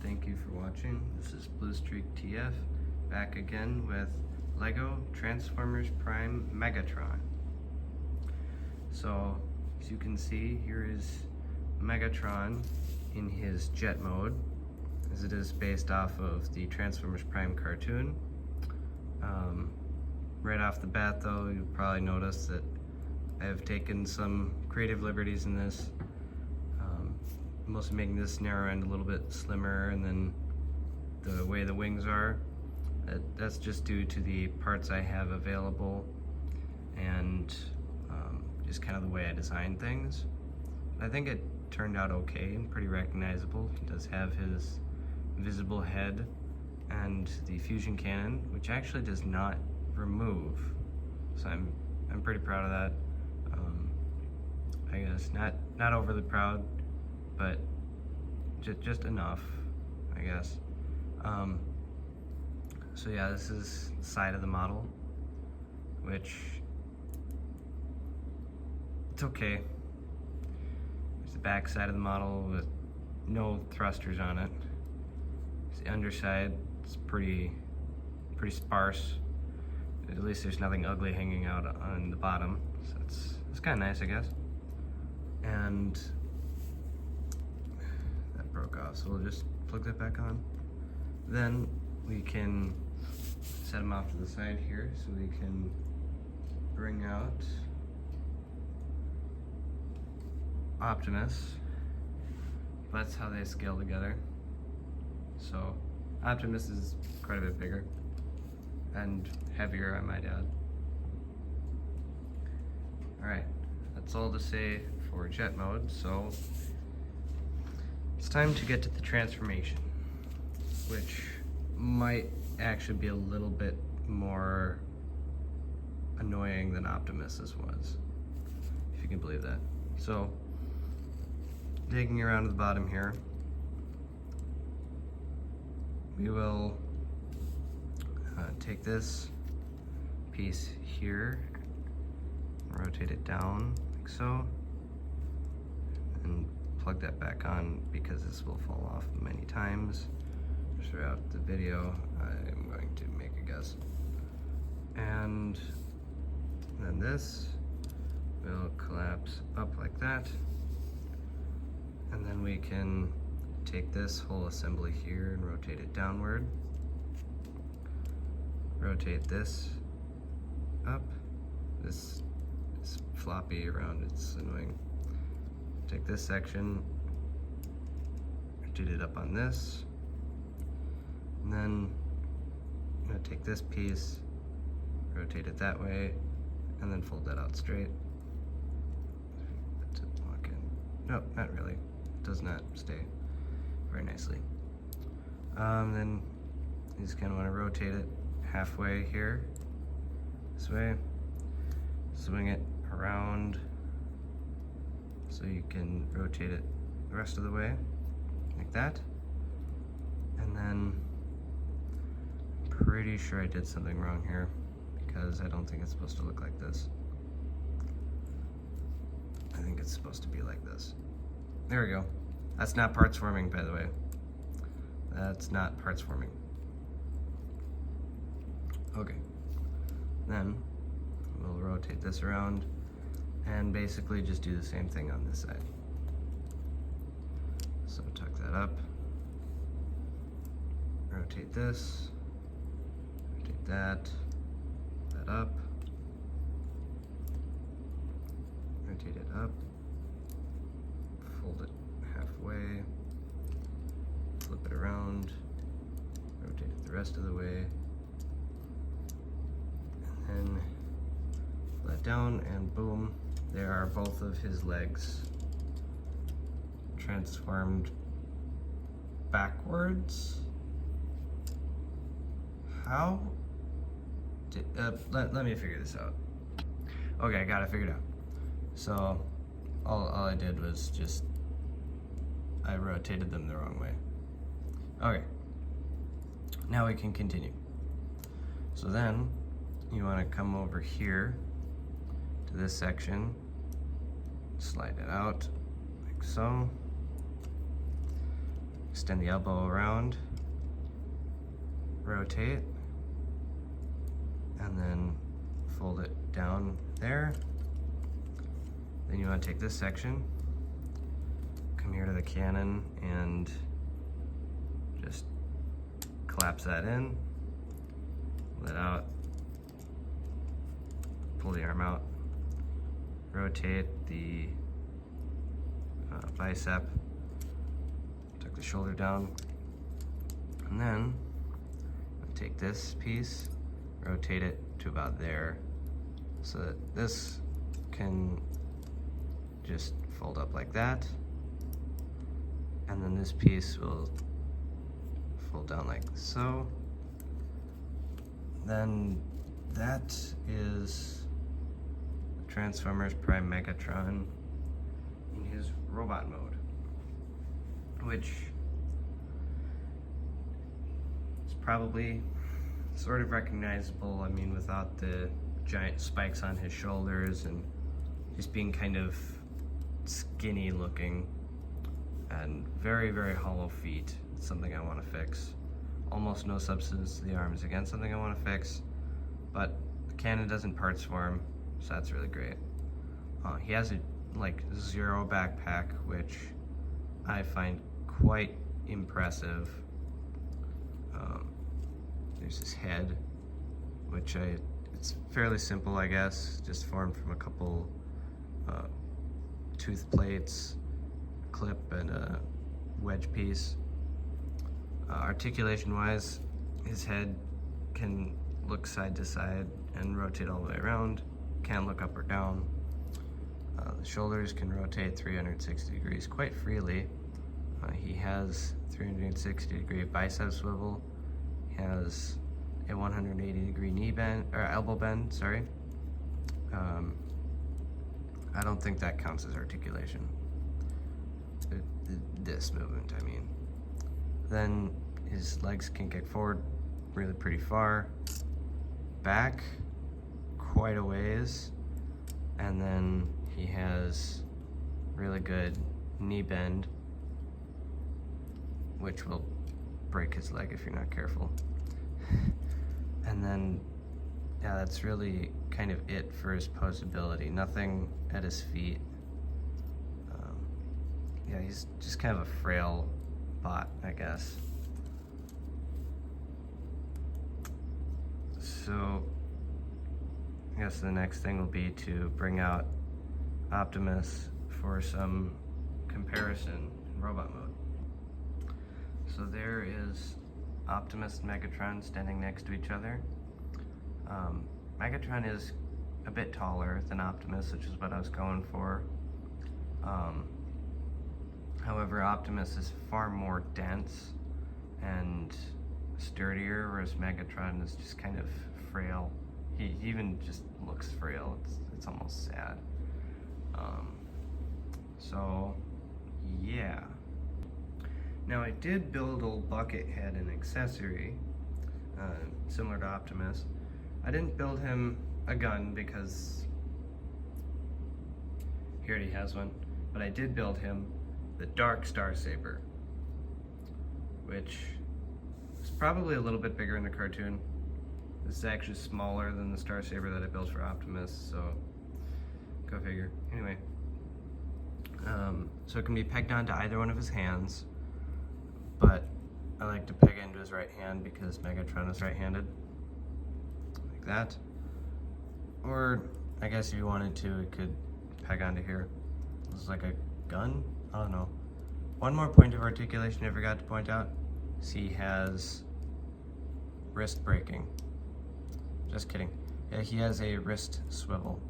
thank you for watching. This is Blue Streak TF, back again with LEGO Transformers Prime Megatron. So, as you can see, here is Megatron in his jet mode, as it is based off of the Transformers Prime cartoon. Right off the bat though, you'll probably notice that I have taken some creative liberties in this. Mostly making this narrow end a little bit slimmer, and then the way the wings are, that's just due to the parts I have available and just kind of the way I designed things. I think it turned out okay and pretty recognizable. He does have his visible head and the fusion cannon, which actually does not remove, so I'm pretty proud of that. I guess not overly proud, but just enough, I guess. So yeah, this is the side of the model, which it's okay. There's the back side of the model with no thrusters on it. The underside is pretty sparse. At least there's nothing ugly hanging out on the bottom, so it's kind of nice, I guess. And that broke off, so we'll just plug that back on. Then we can set them off to the side here, so we can bring out Optimus. That's how they scale together. So Optimus is quite a bit bigger and heavier, I might add. Alright, that's all to say for jet mode, so it's time to get to the transformation, which might actually be a little bit more annoying than Optimus's was, if you can believe that. So, digging around to the bottom here, we will take this piece here, rotate it down like so, and plug that back on, because this will fall off many times throughout the video. I'm going to make a guess. And then this will collapse up like that, and then we can take this whole assembly here and rotate it downward. Rotate this up. This is floppy around, it's annoying. Take this section, rotate it up on this, and then I'm gonna take this piece, rotate it that way, and then fold that out straight. Let it lock in. No, not really. It does not stay very nicely. Then you just kind of want to rotate it halfway here, this way, swing it around so you can rotate it the rest of the way, like that. And then I'm pretty sure I did something wrong here, because I don't think it's supposed to look like this. I think it's supposed to be like this. There we go. That's not parts forming, by the way. That's not parts forming. Okay, then we'll rotate this around and basically just do the same thing on this side. So tuck that up, rotate this, rotate that up, rotate it up, fold it halfway, flip it around, rotate it the rest of the way, and let down, and boom, there are both of his legs transformed backwards. How did, let me figure this out. Okay, I got it figured out. So all I did was just I rotated them the wrong way. Okay, now we can continue. So then you want to come over here to this section, slide it out like so, extend the elbow around, rotate, and then fold it down there. Then you want to take this section, come here to the cannon, and just collapse that in, let out, pull the arm out, rotate the bicep, tuck the shoulder down, and then take this piece, rotate it to about there, so that this can just fold up like that, and then this piece will fold down like so. Then that is Transformers Prime Megatron in his robot mode, which is probably sort of recognizable, I mean, without the giant spikes on his shoulders and just being kind of skinny looking and very, very hollow feet. It's something I want to fix. Almost no substance to the arms, again, something I want to fix, but the cannon doesn't parts form, so that's really great. He has a like zero backpack, which I find quite impressive. There's his head, which it's fairly simple, I guess, just formed from a couple tooth plates, clip, and a wedge piece. Articulation wise, his head can look side to side and rotate all the way around, can look up or down. The shoulders can rotate 360 degrees quite freely. He has 360 degree bicep swivel. He has a 180 degree knee bend, or elbow bend, sorry. I don't think that counts as articulation. This movement, I mean. Then his legs can kick forward really pretty far, back quite a ways, and then he has really good knee bend, which will break his leg if you're not careful. And then, yeah, that's really kind of it for his posability. Nothing at his feet. Yeah, he's just kind of a frail bot, I guess. So, I guess the next thing will be to bring out Optimus for some comparison in robot mode. So there is Optimus and Megatron standing next to each other. Megatron is a bit taller than Optimus, which is what I was going for. However, Optimus is far more dense and sturdier, whereas Megatron is just kind of frail. He even just looks frail. It's almost sad. So yeah. Now I did build old Buckethead an accessory, similar to Optimus. I didn't build him a gun because he already has one, but I did build him the Dark Star Saber, which is probably a little bit bigger in the cartoon. This is actually smaller than the Star Saber that I built for Optimus, so go figure. Anyway, so it can be pegged onto either one of his hands, but I like to peg into his right hand because Megatron is right-handed, like that. Or I guess if you wanted to, it could peg onto here. This is like a gun? I don't know. One more point of articulation I forgot to point out is he has wrist braking. Just kidding. Yeah, he has a wrist swivel.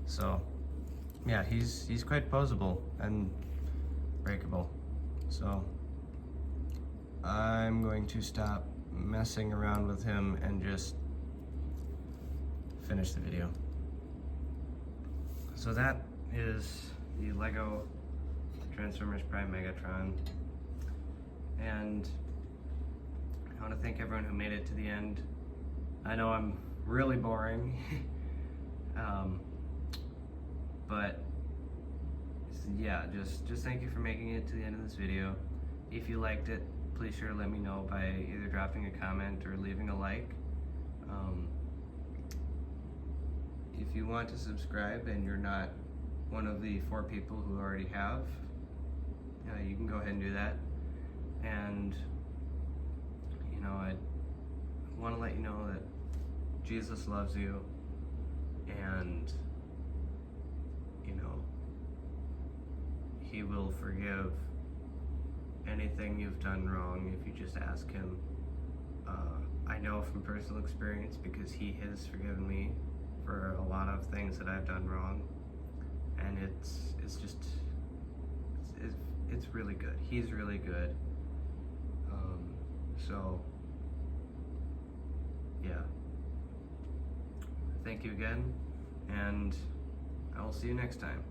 So, yeah, he's quite posable and breakable. So, I'm going to stop messing around with him and just finish the video. So that is the Lego Transformers Prime Megatron. And I want to thank everyone who made it to the end. I know I'm really boring, but yeah, just thank you for making it to the end of this video. If you liked it, please sure to let me know by either dropping a comment or leaving a like. If you want to subscribe and you're not one of the 4 people who already have, you can go ahead and do that. And I want to let you know that Jesus loves you, and He will forgive anything you've done wrong if you just ask Him. I know from personal experience, because He has forgiven me for a lot of things that I've done wrong, and it's really good. He's really good. So yeah, thank you again, and I will see you next time.